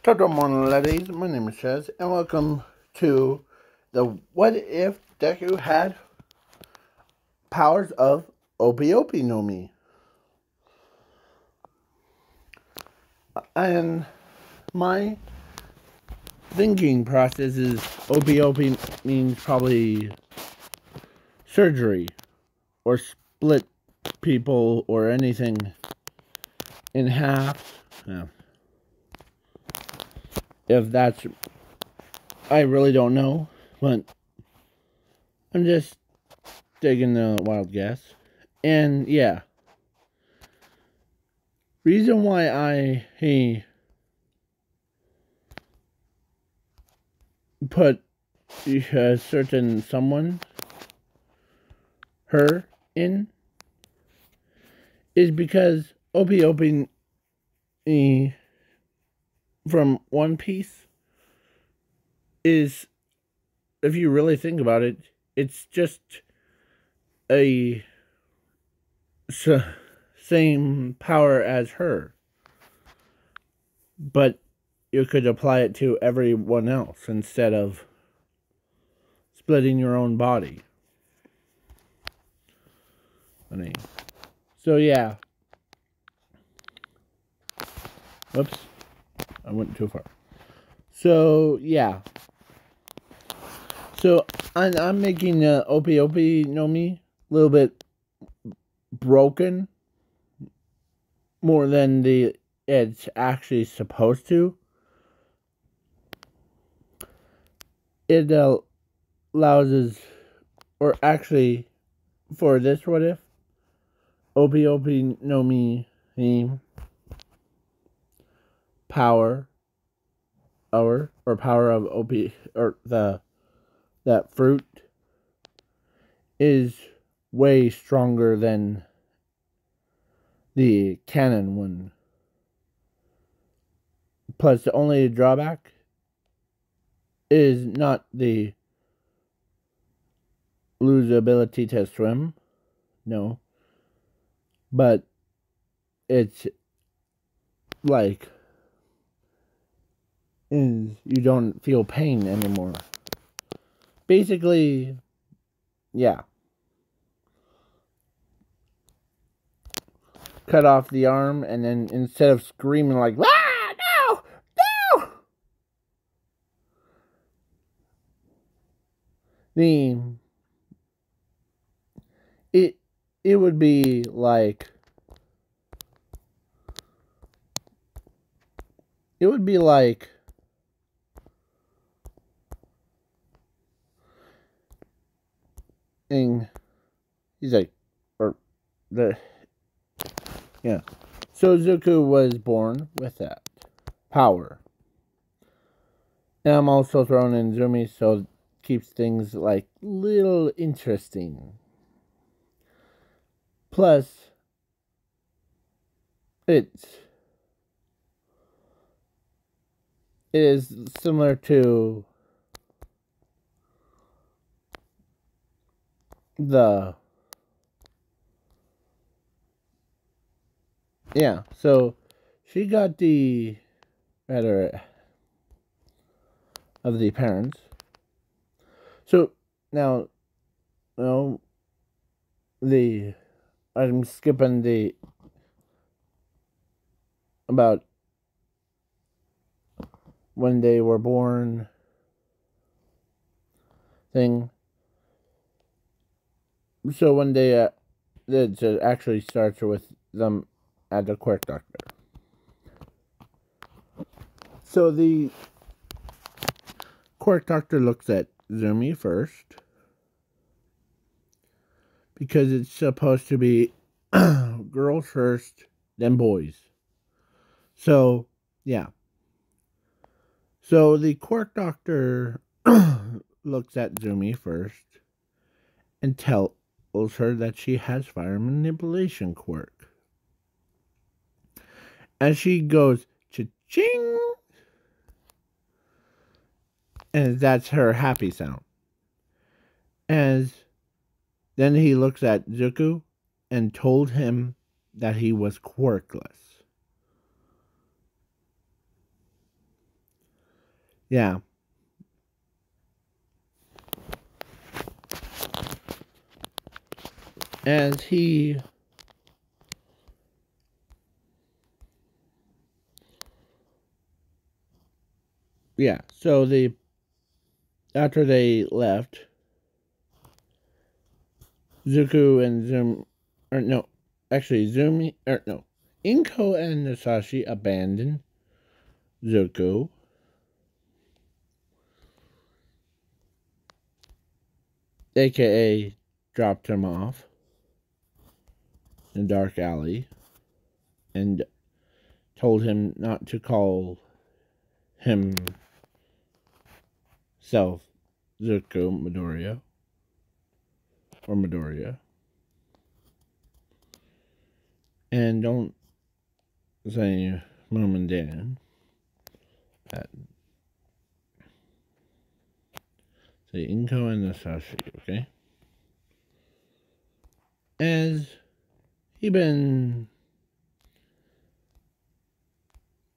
Toto Monoladies, my name is Chaz, and welcome to the What If Deku Had Powers of Opi Opi no Mi. And my thinking process is Opi Opi means probably surgery, or split people, or anything in half. Yeah. If that's, I really don't know, but I'm just taking a wild guess. And yeah, reason why he put a certain someone, her, in is because Opi Opi from One Piece is, if you really think about it, it's just a same power as her, but you could apply it to everyone else instead of splitting your own body. So yeah. Whoops. I went too far. So yeah. So I'm making Opi Opi no Mi a little bit broken more than it's actually supposed to. It allows us, or actually, for this what if, Opi Opi no Mi power, or power of Opi, or that fruit is way stronger than the canon one. Plus, the only drawback is not the lose ability to swim, no, but it's like you don't feel pain anymore. Basically, yeah. Cut off the arm, and then instead of screaming like, ah, no, no, it would be like, he's like, or the, yeah. So Zuko was born with that power. And I'm also throwing in Zumi, so it keeps things like little interesting. Plus, it is similar to so she got the better of the parents. So now, I'm skipping the about when they were born thing. So when they it actually starts with them at the quirk doctor. So the quirk doctor looks at Zumi first, because it's supposed to be girls first, then boys. So yeah. So the quirk doctor looks at Zumi first and tells her that she has fire manipulation quirk. And she goes, cha-ching! And that's her happy sound. As then he looks at Zuko and told him that he was quirkless. Yeah. As he so after they left, Zuko and Inko and Nasashi abandoned Zuko, aka dropped him off in a dark alley and told him not to call himself Zuko Midoriya or Midoriya. And don't say Mom and Dad. Say Inko and Nasashi, okay? As he been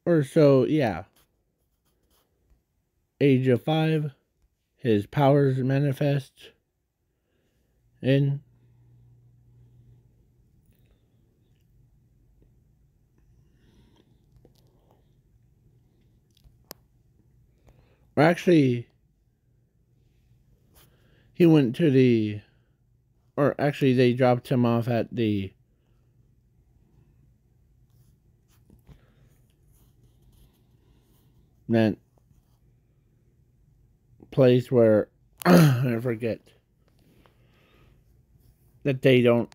or so, yeah. Age of 5, his powers manifest in or actually he went to they dropped him off at that place where I forget that they don't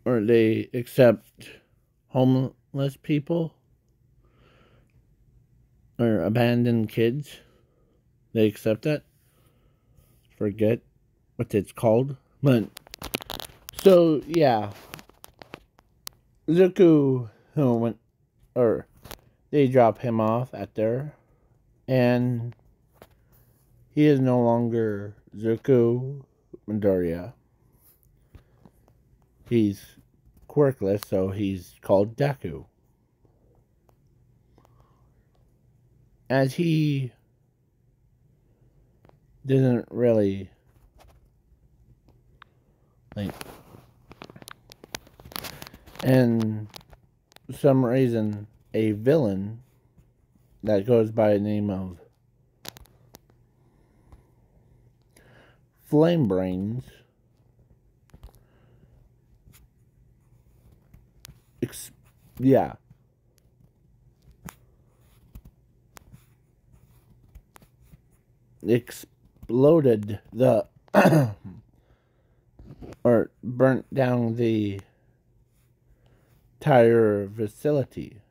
or they accept homeless people or abandoned kids. They accept that. Forget what it's called. But so yeah. Zuko went or they drop him off at there and he is no longer Zuko Midoriya. He's quirkless, so he's called Deku. As he didn't really like, and for some reason, a villain that goes by the name of Flame Brains exploded the or burnt down the entire facility.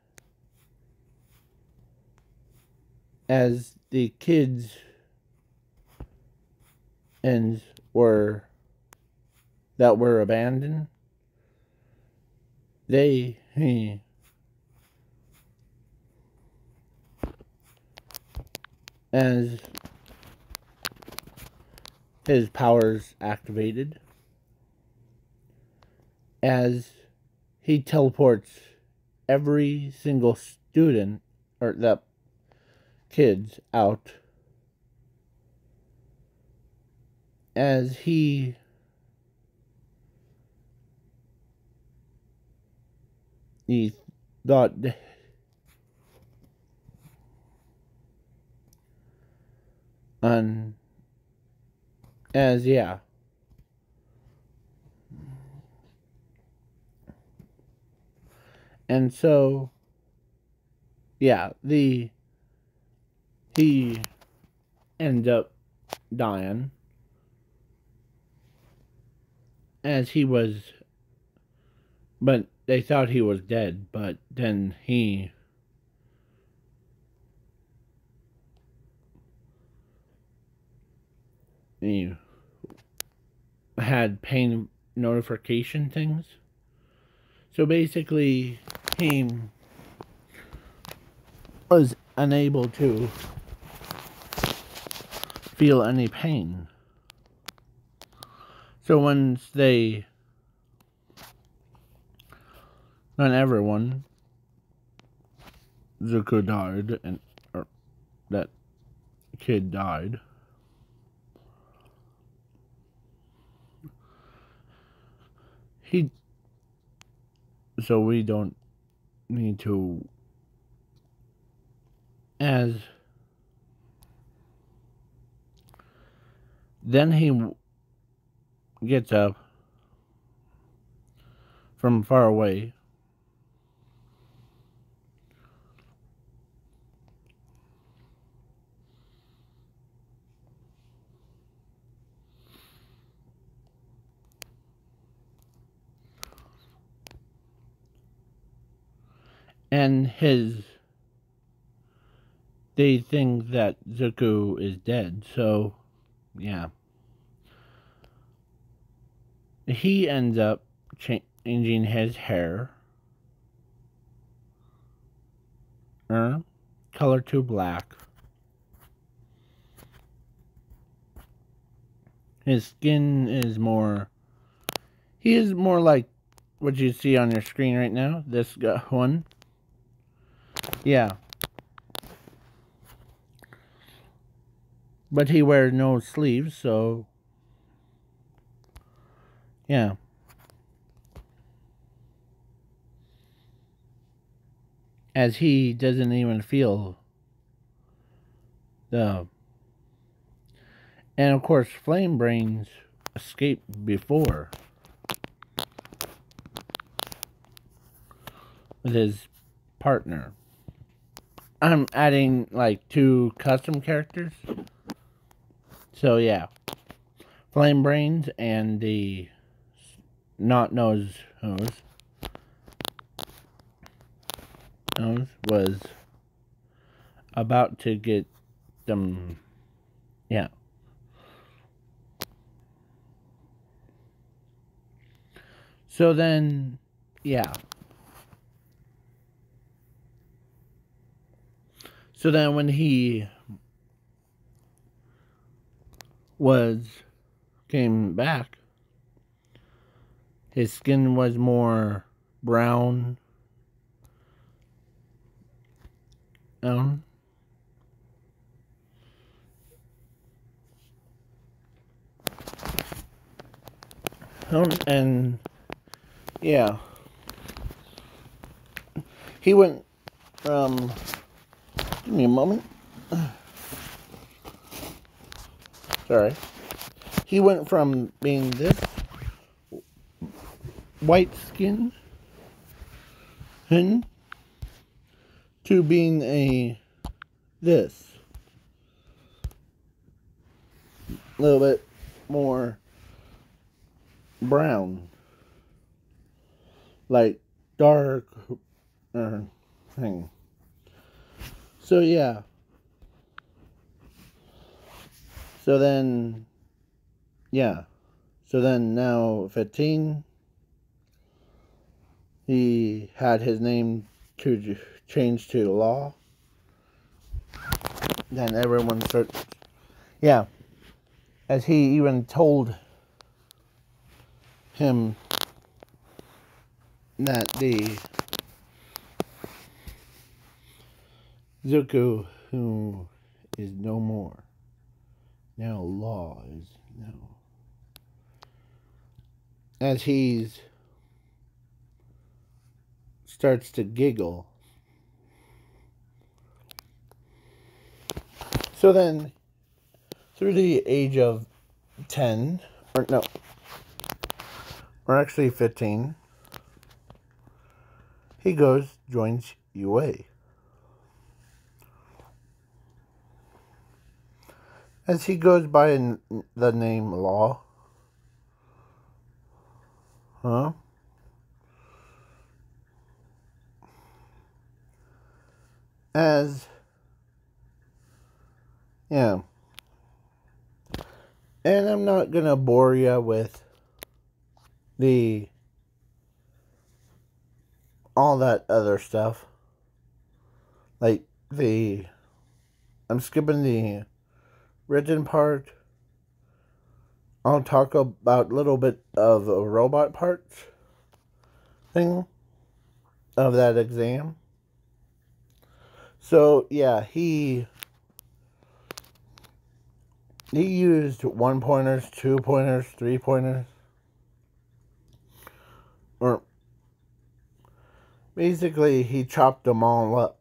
As the kids and that were abandoned, as his powers activated, as he teleports every single student or the kids out, as he thought on as and so he ended up dying as he was, but they thought he was dead, but then he had pain notification things. So basically, he was unable to feel any pain. So once not everyone, Zuko died, that kid died. So we don't need to, as then he gets up from far away, and they think that Zuko is dead, so yeah. He ends up changing his hair color to black. His skin is more, he is more like what you see on your screen right now, this one. Yeah. But he wears no sleeves, so yeah. As he doesn't even feel the... And of course, Flame Brains escaped before with his partner. I'm adding like 2 custom characters. So yeah. Flame Brains and the not nose hose was about to get them, yeah. So then, yeah. So then when he came back, his skin was more brown. And yeah, he went from, give me a moment, sorry, he went from being this white skin to being this little bit more brown, like dark thing. So yeah. So then, yeah. So then now 15, he had his name to change to Law. Then everyone starts, yeah. As he even told him that the Zuko who is no more. Now Law is now. As he starts to giggle. So then, through the age of 10, or actually 15, he joins UA. As he goes by the name Law. Yeah. And I'm not gonna bore you with all that other stuff. Like I'm skipping the written part. I'll talk about a little bit of a robot parts thing of that exam. So yeah, he he used 1-pointers, 2-pointers, 3-pointers. Or basically, he chopped them all up.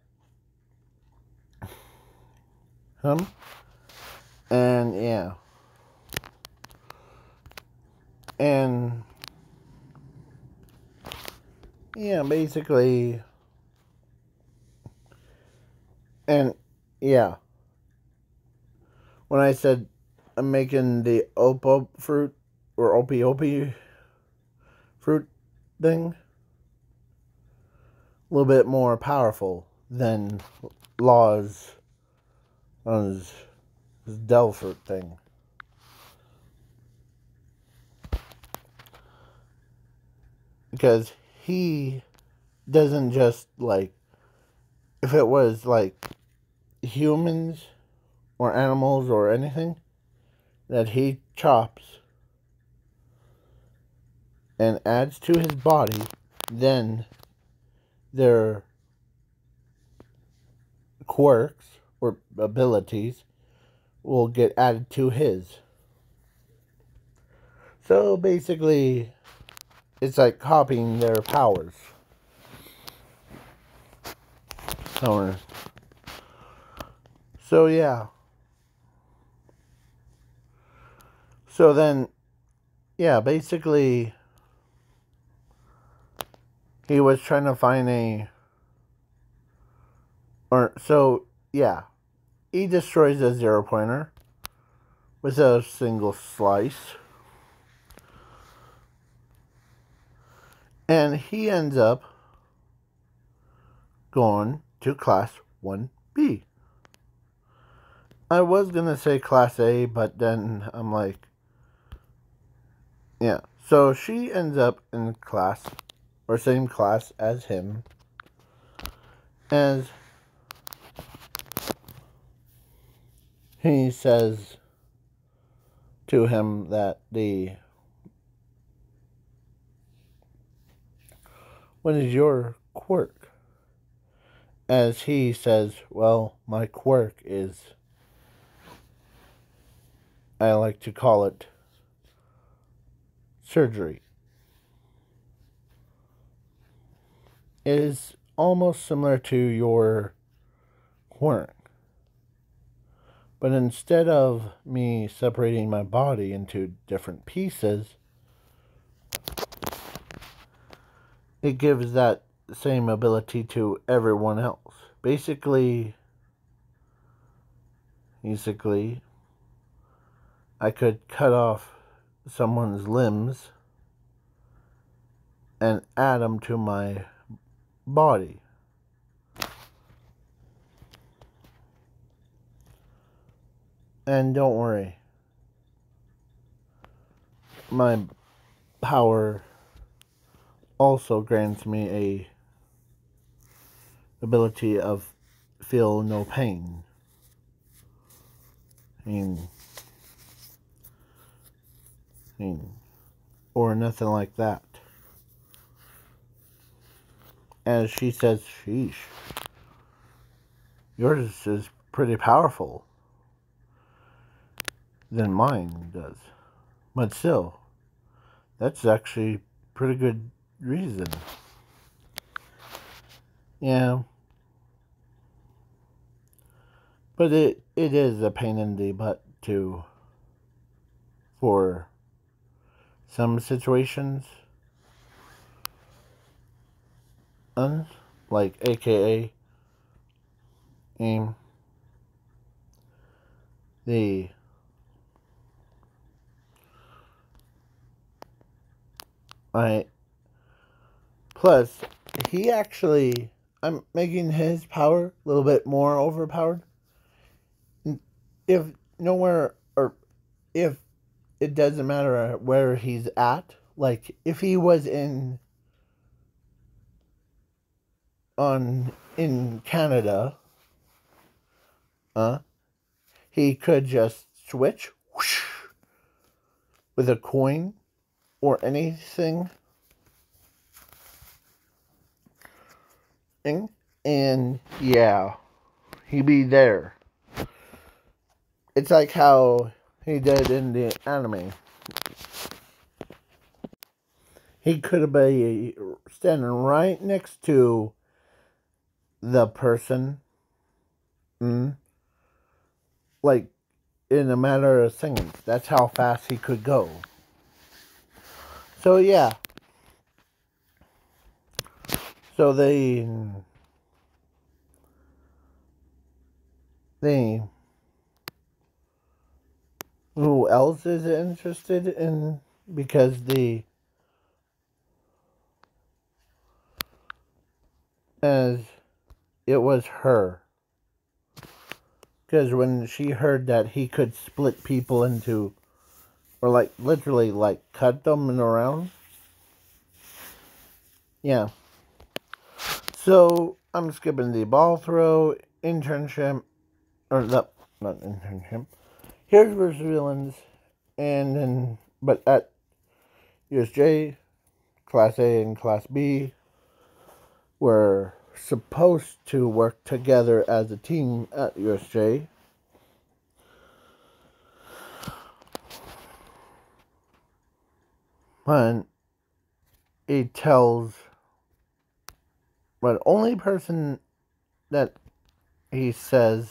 And yeah. And yeah, basically. And yeah. When I said I'm making the opo fruit or opie fruit thing a little bit more powerful than Law's his Del fruit thing. Because he doesn't just like, if it was like humans or animals or anything that he chops and adds to his body, then their quirks or abilities will get added to his. So basically, it's like copying their powers. So yeah. So then, yeah, basically, he was trying to find yeah, he destroys a 0-pointer with a single slice. And he ends up going to Class 1B. I was going to say Class A, but then I'm like, yeah. So she ends up in class, or same class as him, as he says to him that what is your quirk? As he says, well, my quirk is, I like to call it, surgery. It is almost similar to your quirk. But instead of me separating my body into different pieces, it gives that same ability to everyone else. Basically, I could cut off someone's limbs and add them to my body. And don't worry, my power also grants me a ability of feel no pain. Or nothing like that. As she says, sheesh, yours is pretty powerful than mine does. But still, that's actually pretty good reason. Yeah. But it is a pain in the butt for some situations. Like AKA the plus he actually, I'm making his power a little bit more overpowered. If nowhere, or if it doesn't matter where he's at, like if he was in Canada, he could just switch whoosh, with a coin or anything, and yeah, he'd be there. It's like how he did in the anime. He could have been standing right next to the person, like in a matter of seconds. That's how fast he could go. So yeah. So who else is interested in, because as it was her. Because when she heard that he could split people into, or like literally like cut them in around. Yeah. So I'm skipping the ball throw, internship, or not internship. Here's versus villains, and then but at USJ, Class A and Class B were supposed to work together as a team at USJ. But it tells, but only person that he says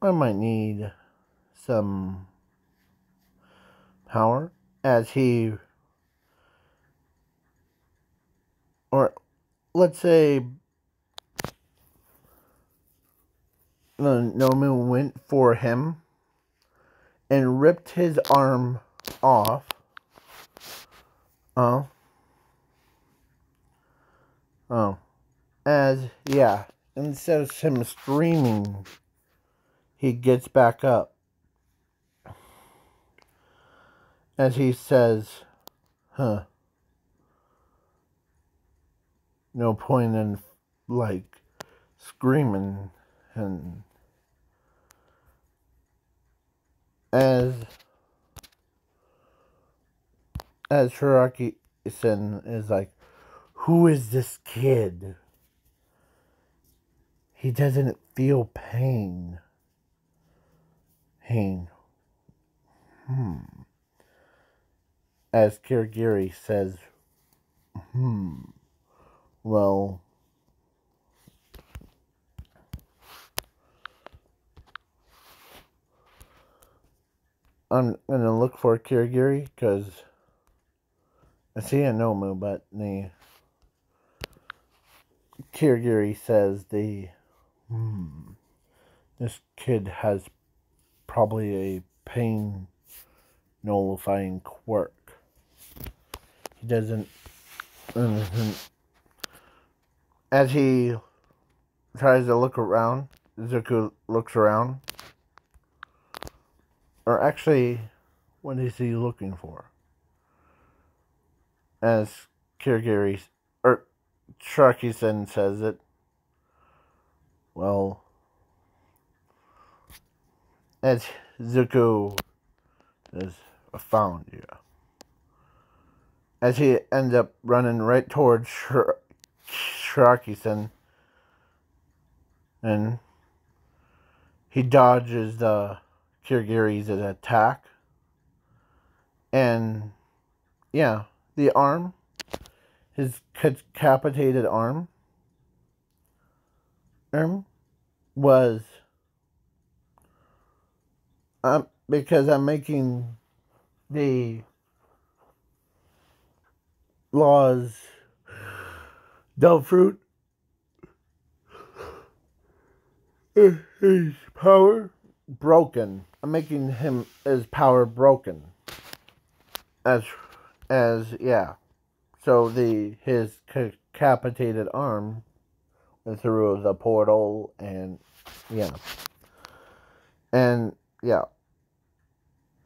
I might need some power, as he, or let's say Nomu went for him and ripped his arm off. Instead of him screaming, he gets back up. As he says, no point in, like, screaming. And as Shiraki-san is like, who is this kid? He doesn't feel pain. As Kirigiri says, well, I'm gonna look for Kirigiri because I see a Nomu, but the Kirigiri says this kid has probably a pain nullifying quirk. He doesn't. As he tries to look around, Zuko looks around. Or actually, what is he looking for? As Kirigiri, or Sharky-sen says it. Well, as Zuko says, I found you. As he ends up running right towards Sharky-sen, and he dodges the Kirigiri's attack. And yeah, the arm, his decapitated arm, was because I'm making the laws Delve fruit, his power broken. I'm making his power broken. As yeah. So his decapitated arm went through the portal, and yeah. And yeah.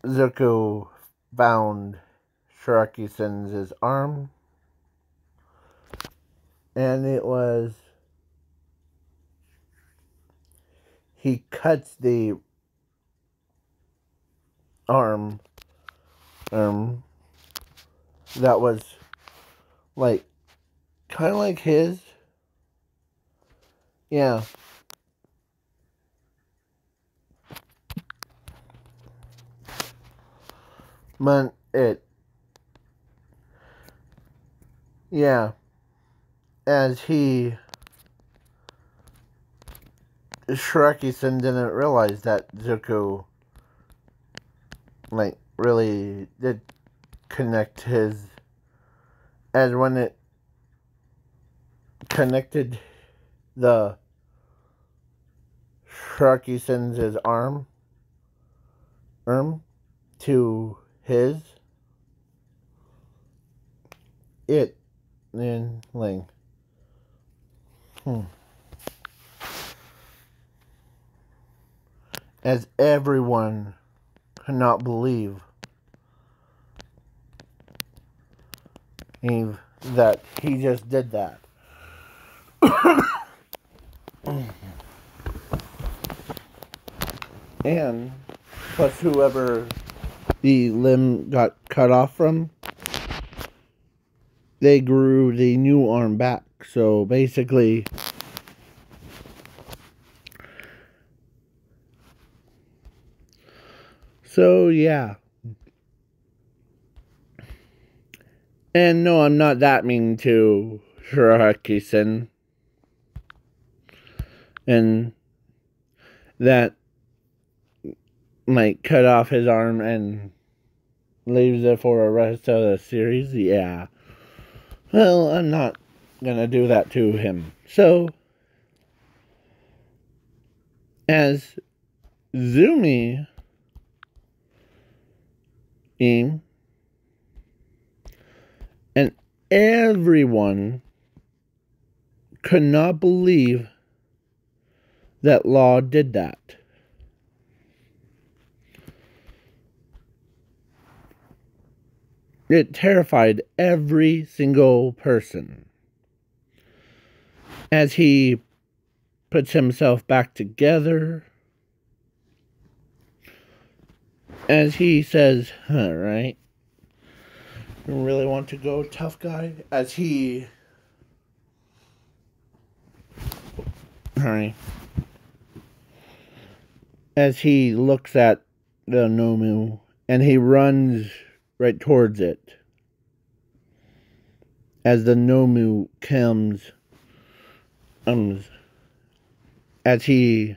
Zuko found Shiraki-sen's arm, and it was, he cuts the arm that was like kind of like his, Yeah. But yeah, as Shiraki-san didn't realize that Zuko, like, really did connect his, as when it connected the Shiraki-san's arm to his, it then, like, as everyone could not believe that he just did that. And plus whoever the limb got cut off from, they grew the new arm back. So basically, yeah. And no, I'm not that mean to Shiraki-san. And that might cut off his arm and leaves it for the rest of the series. Yeah. Well, I'm not gonna do that to him. So, as Zumi and everyone could not believe that Law did that. It terrified every single person. As he puts himself back together, as he says, right? You really want to go, tough guy? As he, as he looks at the Nomu and he runs right towards it. As the Nomu comes, as he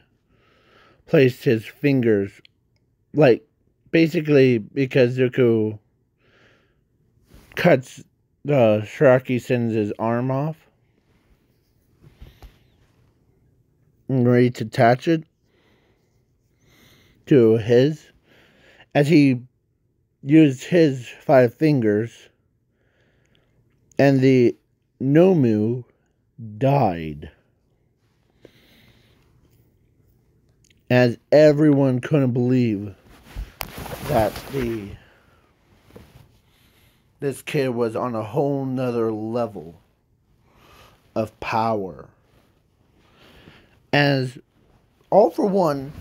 placed his fingers, like, basically because Zuko cuts the Shiraki-san's arm off and ready to attach it to his, as he used his 5 fingers, and the Nomu died. As everyone couldn't believe that this kid was on a whole nother level of power. As All For One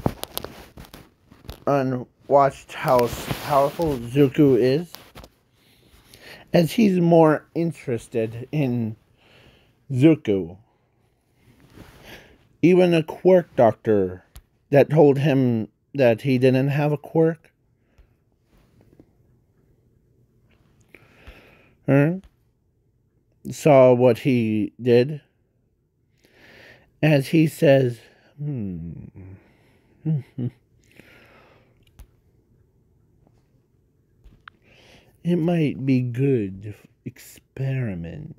watched how powerful Zuko is, as he's more interested in Zuko. Even a quirk doctor that told him that he didn't have a quirk, saw what he did, as he says, it might be good experiment.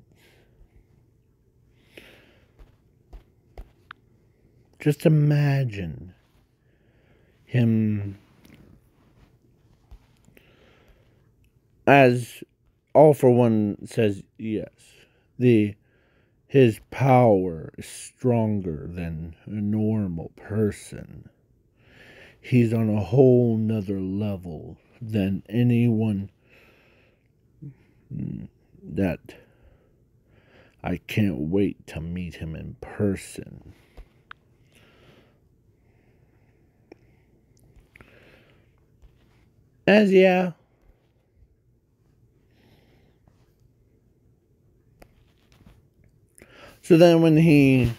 Just imagine him, as All For One says, yes, his power is stronger than a normal person. He's on a whole nother level than anyone that I can't wait to meet him in person. As yeah. So then when he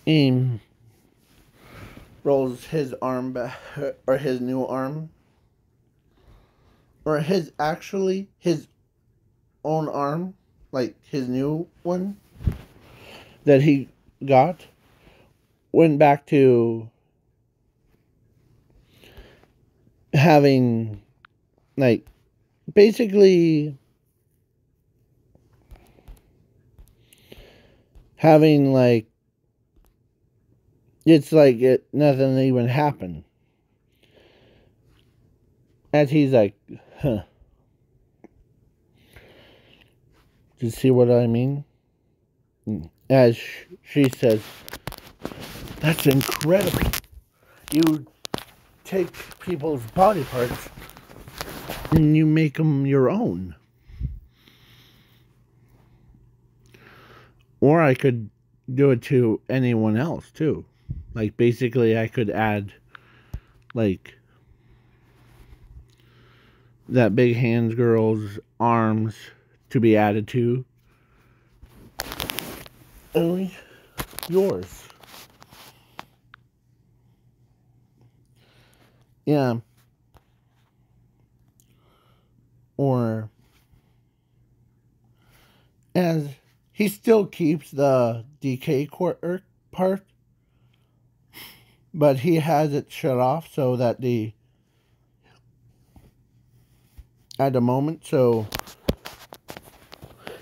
he rolls his arm back, or his new arm, or his own arm, like his new one that he got, went back to having, like, basically having, like, it's like nothing even happened. As he's like, huh. Do you see what I mean? As she says, that's incredible. You take people's body parts and you make them your own. Or I could do it to anyone else too. Like, basically I could add, like, that big hands girl's arms to be added to only yours. Yeah. Or as he still keeps the DK part, but he has it shut off so that at the moment, so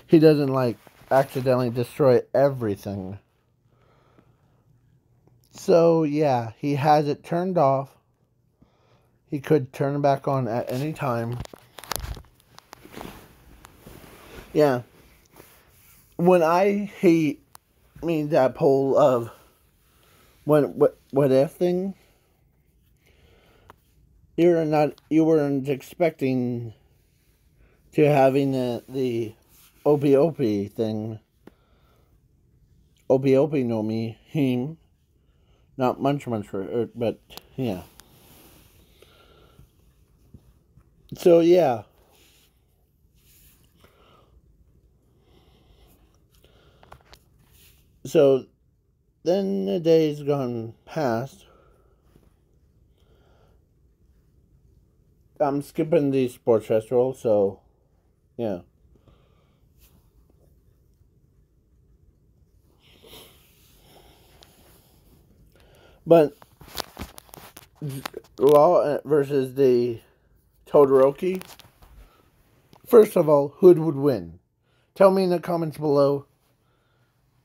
he doesn't, like, accidentally destroy everything. So yeah, he has it turned off. He could turn it back on at any time. Yeah. When I hate that poll of what if thing, you weren't expecting to having the Opie thing. Opie no me him, not munch but yeah. So yeah. So then the days gone past. I'm skipping the sports festival, so yeah. But Law versus the Todoroki. First of all, who would win? Tell me in the comments below.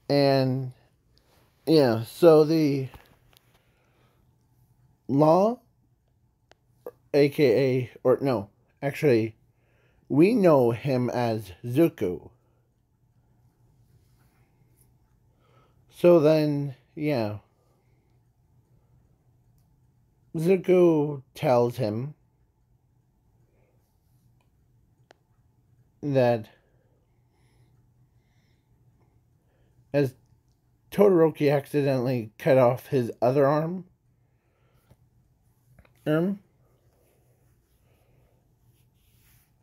And yeah, so the Law, aka, or no, actually, we know him as Zuko. So then, yeah, Zuko tells him that as Todoroki accidentally cut off his other arm,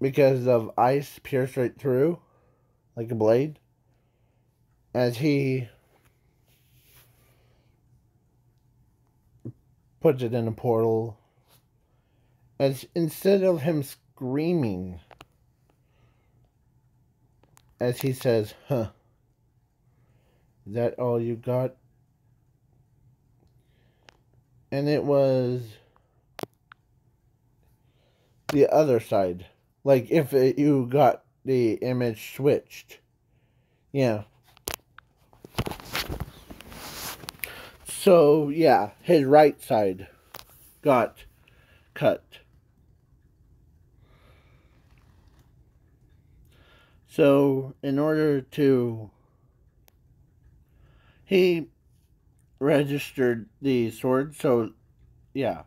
because of ice pierced right through, like a blade, as he puts it in a portal, as instead of him screaming, as he says, huh, is that all you got? And it was the other side. Like, if you got the image switched. Yeah. So, yeah, his right side got cut. So, in order to... He registered the sword, so, yeah.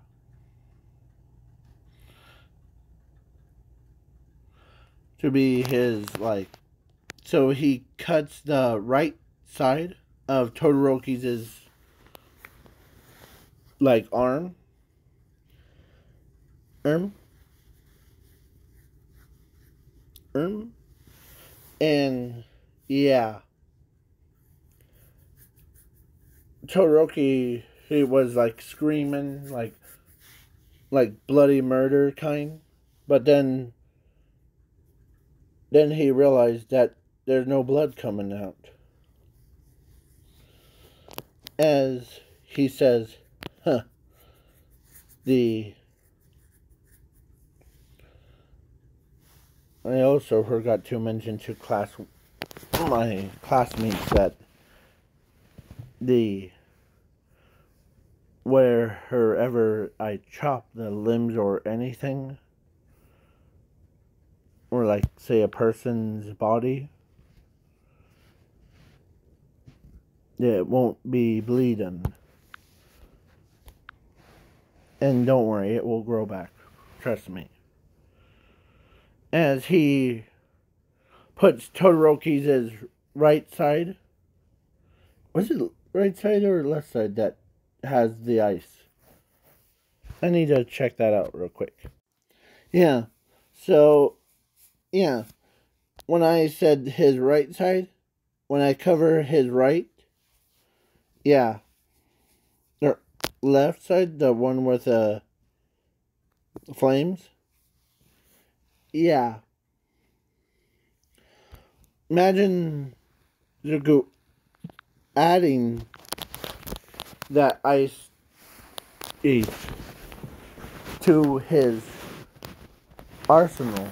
To be his, like... So, he cuts the right side of Todoroki's, like, arm. And, yeah. Todoroki, he was like screaming, like bloody murder kind. But then he realized that there's no blood coming out. As he says, huh, the I also forgot to mention to my classmates that the wherever I chop the limbs or anything, or like say a person's body, it won't be bleeding. And don't worry, it will grow back. Trust me. As he puts Todoroki's right side. Was it right side or left side that has the ice? I need to check that out real quick. Yeah. So, yeah. When I said his right side, when I cover his right, yeah. Or left side, the one with the flames. Yeah. Imagine Zuko adding that ice each to his arsenal.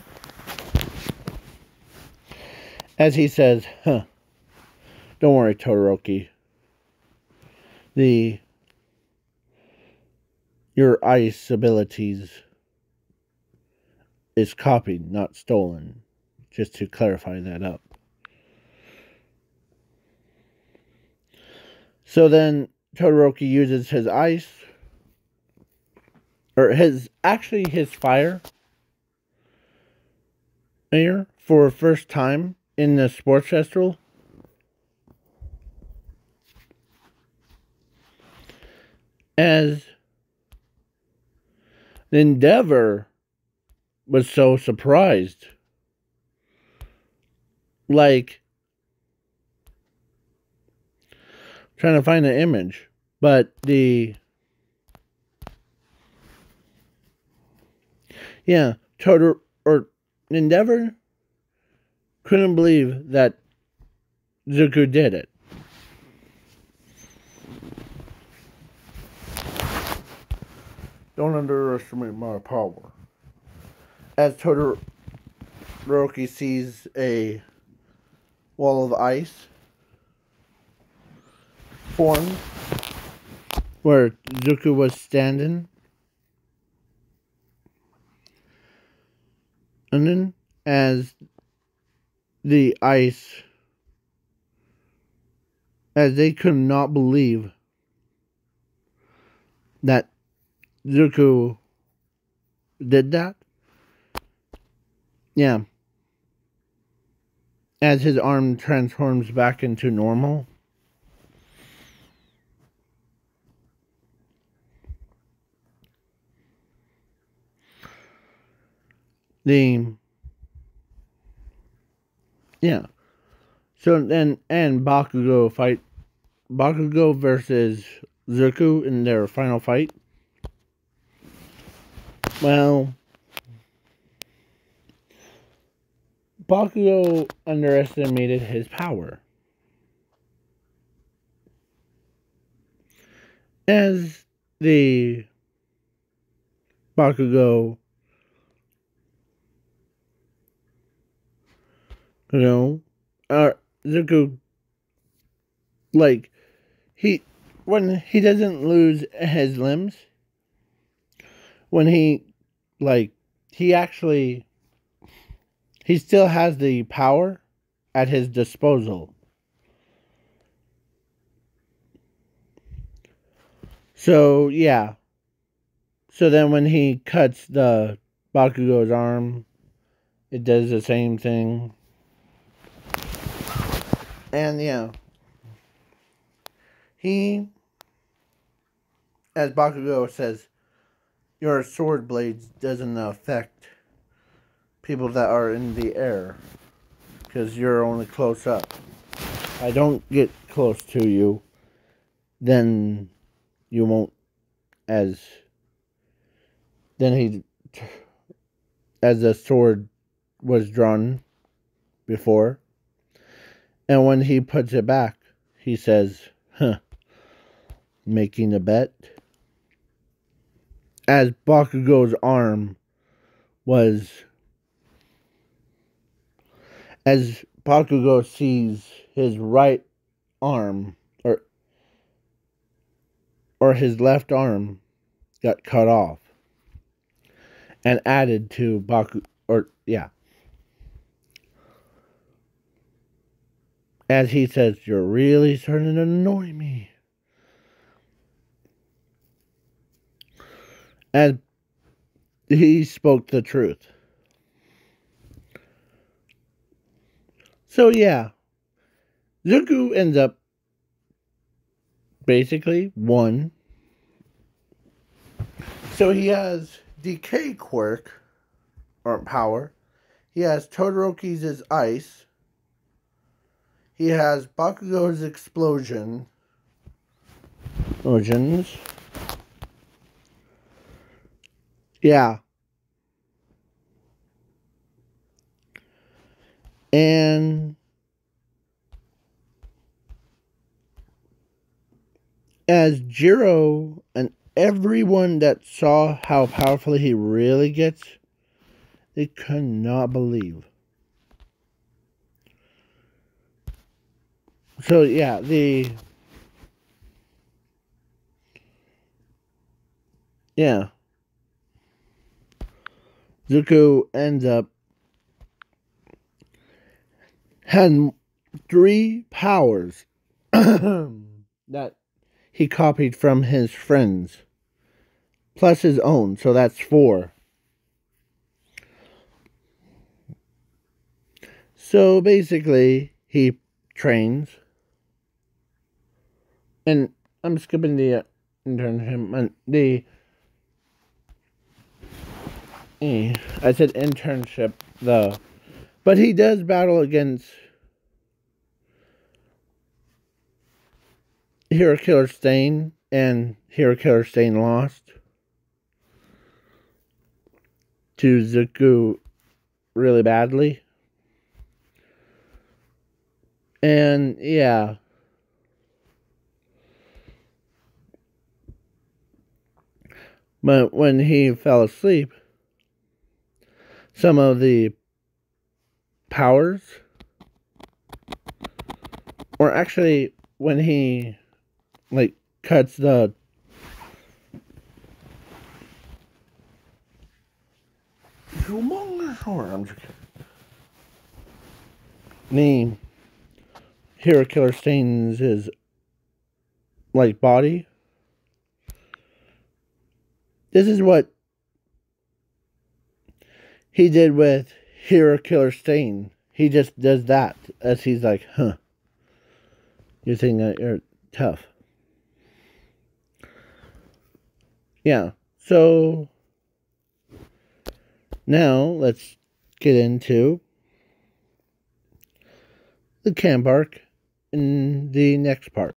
As he says, huh, don't worry, Todoroki. Your ice abilities is copied, not stolen. Just to clarify that up. So then Todoroki uses his ice, or his fire here for first time in the sports festival. As the Endeavor was so surprised. Like, trying to find an image. But Endeavor couldn't believe that Zuko did it. Don't underestimate my power. As Todoroki sees a wall of ice form where Zuko was standing, and then as the ice, as they could not believe that Zuko did that. Yeah. As his arm transforms back into normal. So then, and Bakugo versus Zuko in their final fight. Well, Bakugo underestimated his power. As the Bakugo, Zuko, like, when he doesn't lose his limbs, when he still has the power at his disposal. So, yeah. So then when he cuts the Bakugo's arm, it does the same thing. And, yeah. As Bakugo says, your sword blades doesn't affect people that are in the air, because you're only close up. I don't get close to you. then you won't as the sword was drawn before. And when he puts it back, he says, huh, making a bet. As Bakugo's arm was, as Bakugo sees his right arm, or his left arm got cut off and added to as he says, you're really starting to annoy me. As he spoke the truth. So yeah, Zuko ends up basically won. So he has decay quirk, or power. He has Todoroki's ice. He has Bakugo's explosions. Yeah. And as Jiro and everyone that saw how powerful he really gets, they could not believe. So yeah, Zuko ends up had 3 powers that he copied from his friends, plus his own, so that's 4. So basically, he trains, and I'm skipping the internship. I said internship though, but he does battle against Hero Killer Stain, and Hero Killer Stain lost to Zuko really badly. And yeah. But when he fell asleep, some of the powers, or actually when he cuts the humongous horn, I'm just kidding. The Hero Killer Stains his body. This is what he did with Hero Killer Stain. He just does that as he's like, huh. You think that you're tough. Yeah. So now let's get into the camp arc in the next part.